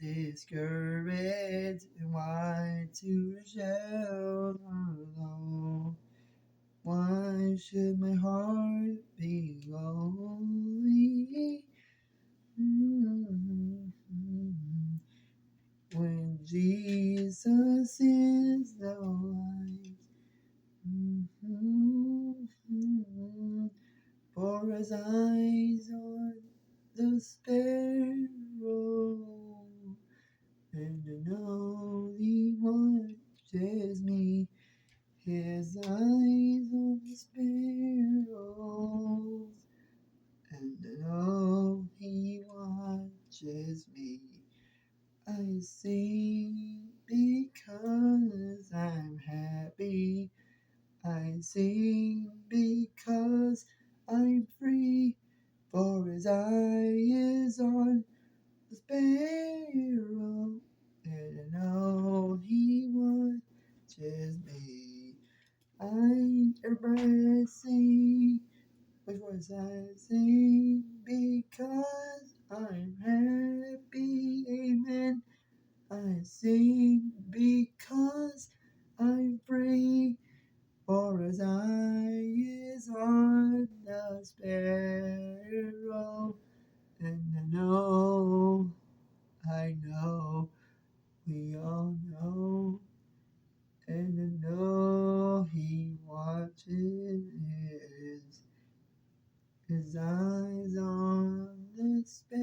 discouraged and why to shout alone? Why should my heart be lonely? When Jesus is the light. For his eyes on the sparrow, and I know he watches me. His eyes on the sparrows, and I know he watches me. I sing because I'm happy. I sing because I'm free. For his eye is on the sparrow, and I know he watches me. Everybody sing, which was I sing because I'm happy, amen. I sing because I'm free, for his eye is on the sparrow, and I know, we all know, and I know he watches his eyes on the sparrow.